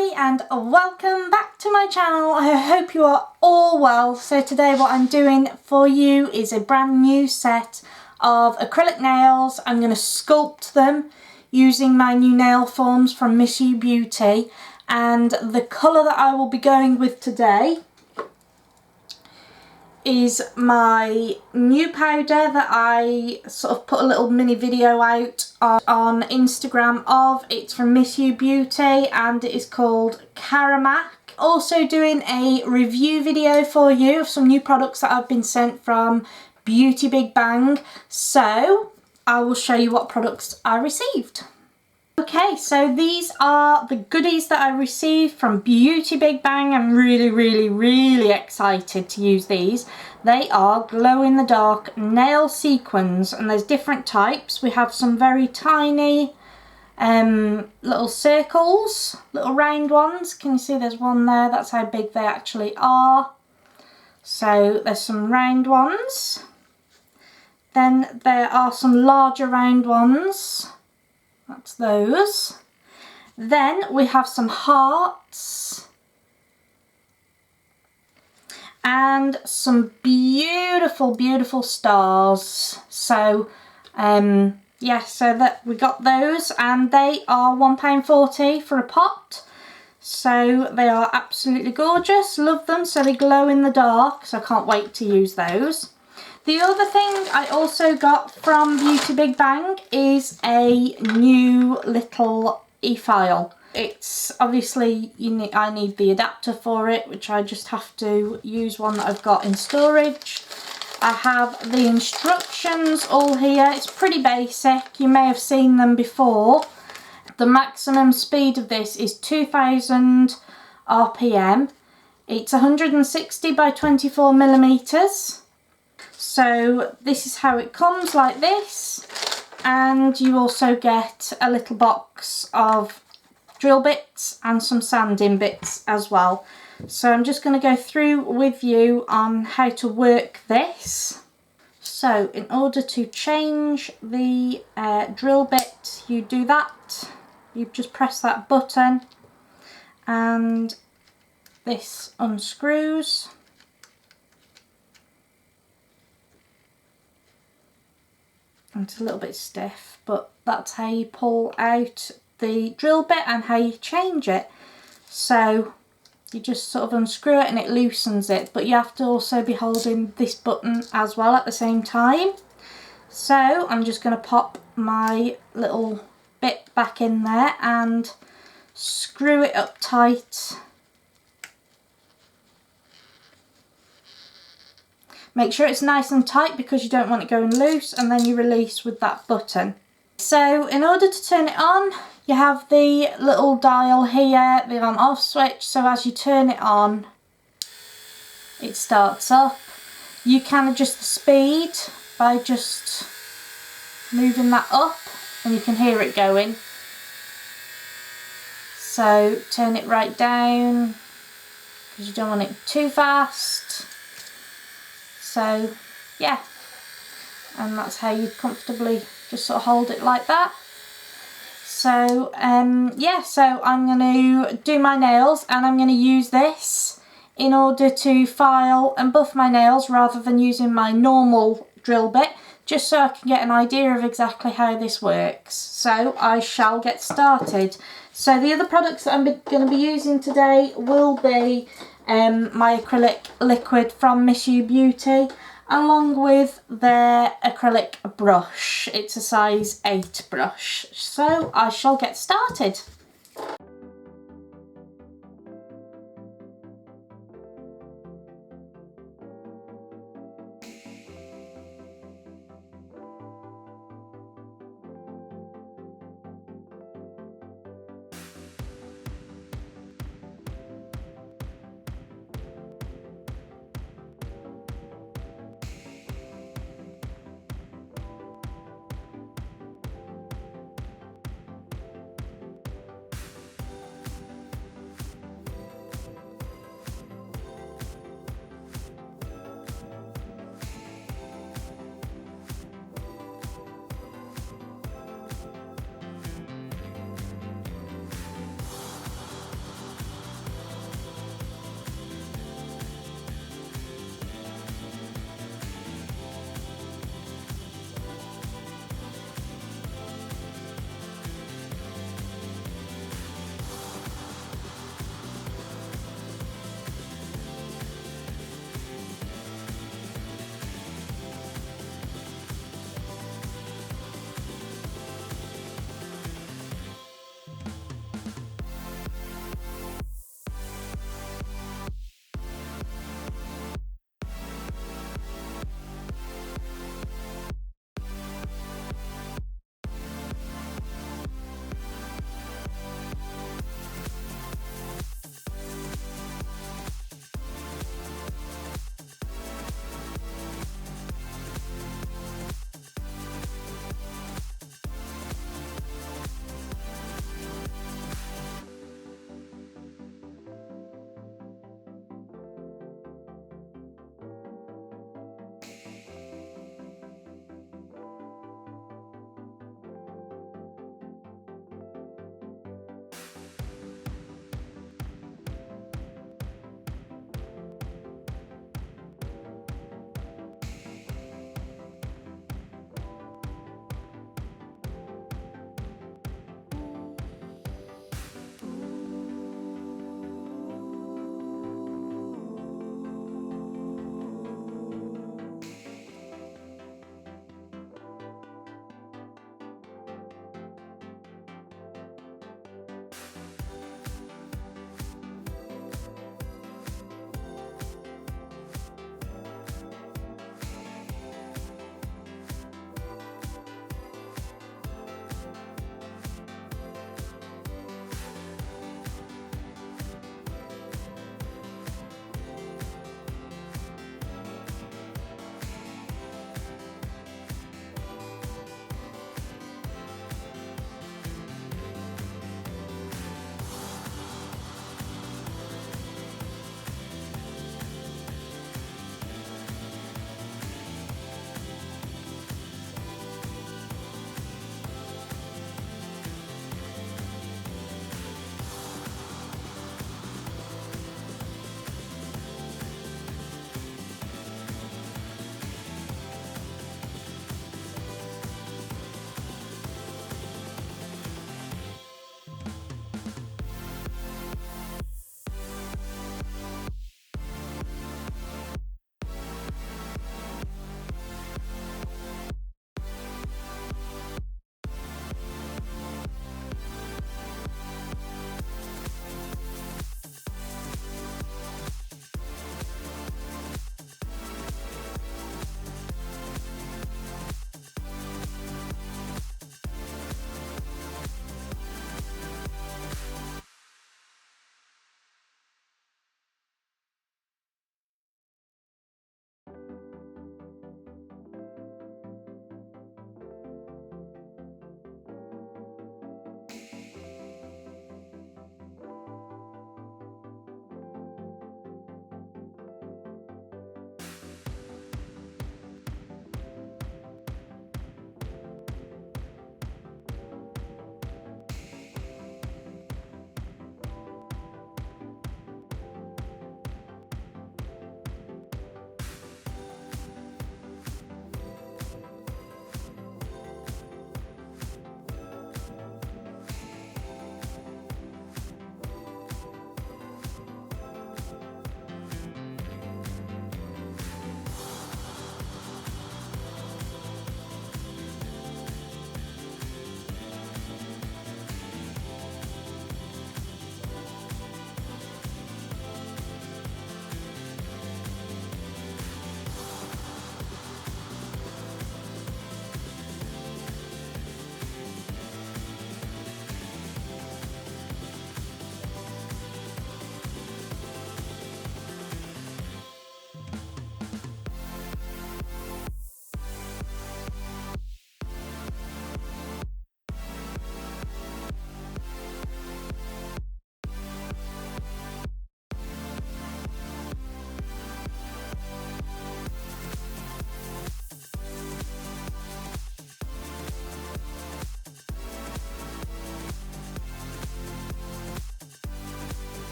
everybody and welcome back to my channel. I hope you are all well. So today what I'm doing for you is a brand new set of acrylic nails. I'm going to sculpt them using my new nail forms from missubeauty, and the colour that I will be going with today is my new powder that I sort of put a little mini video out on Instagram of. It's from missubeauty and it is called Caramac. Also doing a review video for you of some new products that I've been sent from beautybigbang. So I will show you what products I received. Okay, so these are the goodies that I received from beautybigbang. I'm really excited to use these. They are glow-in-the-dark nail sequins, and there's different types. We have some very tiny little circles, little round ones. Can you see there's one there? That's how big they actually are. So there's some round ones. Then there are some larger round ones. That's those. Then we have some hearts and some beautiful stars. So yeah, so that we got those, and they are £1.40 for a pot. So they are absolutely gorgeous. Love them. So they glow in the dark, so I can't wait to use those. The other thing I also got from beautybigbang is a new little Efile. It's obviously, I need the adapter for it, which I just have to use one that I've got in storage. I have the instructions all here. It's pretty basic. You may have seen them before. The maximum speed of this is 2000 RPM. It's 160 by 24 millimeters. So this is how it comes, like this, and you also get a little box of drill bits and some sanding bits as well. So I'm just going to go through with you on how to work this. So in order to change the drill bit, you do that. You just press that button and this unscrews. It's a little bit stiff, but that's how you pull out the drill bit and how you change it. So you just sort of unscrew it and it loosens it, but you have to also be holding this button as well at the same time. So I'm just going to pop my little bit back in there and screw it up tight. Make sure it's nice and tight because you don't want it going loose, and then you release with that button. So in order to turn it on, you have the little dial here, the on off switch. So as you turn it on, it starts up. You can adjust the speed by just moving that up, and you can hear it going. So turn it right down because you don't want it too fast. So yeah, and that's how you comfortably just sort of hold it like that. So yeah, so I'm going to do my nails, and I'm going to use this in order to file and buff my nails rather than using my normal drill bit, just so I can get an idea of exactly how this works. So I shall get started. So the other products that I'm going to be using today will be my acrylic liquid from missubeauty, along with their acrylic brush. It's a size 8 brush. So I shall get started.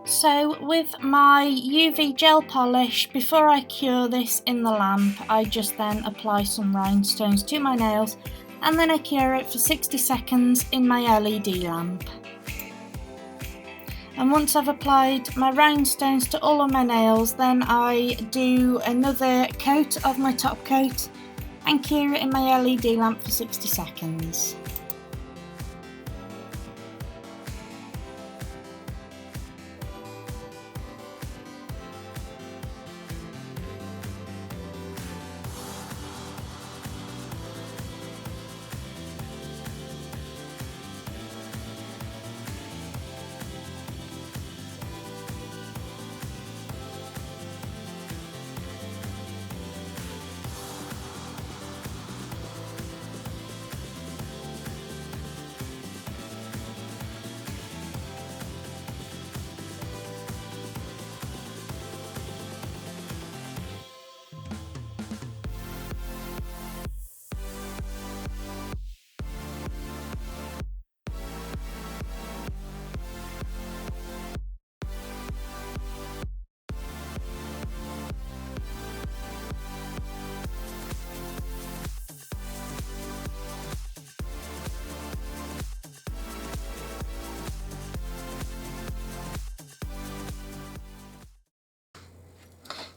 So with my UV gel polish, before I cure this in the lamp, I just then apply some rhinestones to my nails and then I cure it for 60 seconds in my LED lamp. And once I've applied my rhinestones to all of my nails, then I do another coat of my top coat and cure it in my LED lamp for 60 seconds.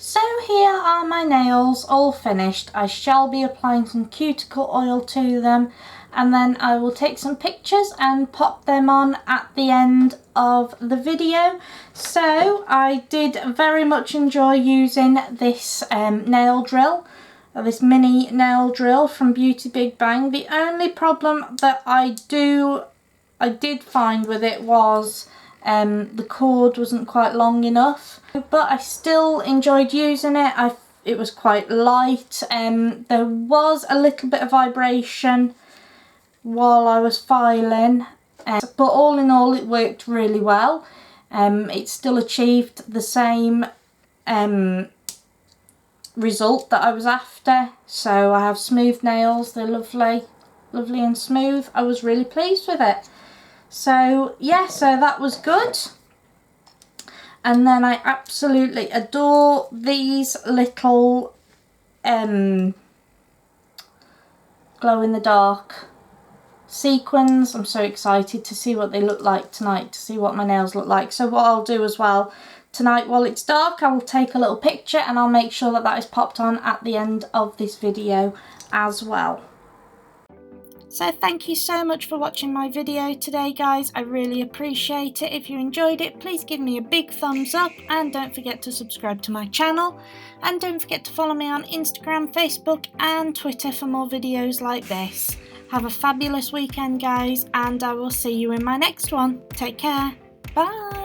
So here are my nails all finished. I shall be applying some cuticle oil to them and then I will take some pictures and pop them on at the end of the video. So I did very much enjoy using this nail drill, this mini nail drill from beautybigbang. The only problem that I did find with it was the cord wasn't quite long enough, but I still enjoyed using it. It was quite light. There was a little bit of vibration while I was filing, but all in all it worked really well. It still achieved the same result that I was after. So I have smooth nails, they're lovely and smooth. I was really pleased with it. So yeah, so that was good. And then I absolutely adore these little glow in the dark sequins. I'm so excited to see what they look like tonight, to see what my nails look like. So what I'll do as well tonight while it's dark, I will take a little picture and I'll make sure that that is popped on at the end of this video as well. So thank you so much for watching my video today, guys. I really appreciate it. If you enjoyed it, please give me a big thumbs up and don't forget to subscribe to my channel. And don't forget to follow me on Instagram, Facebook and Twitter for more videos like this. Have a fabulous weekend, guys, and I will see you in my next one. Take care. Bye.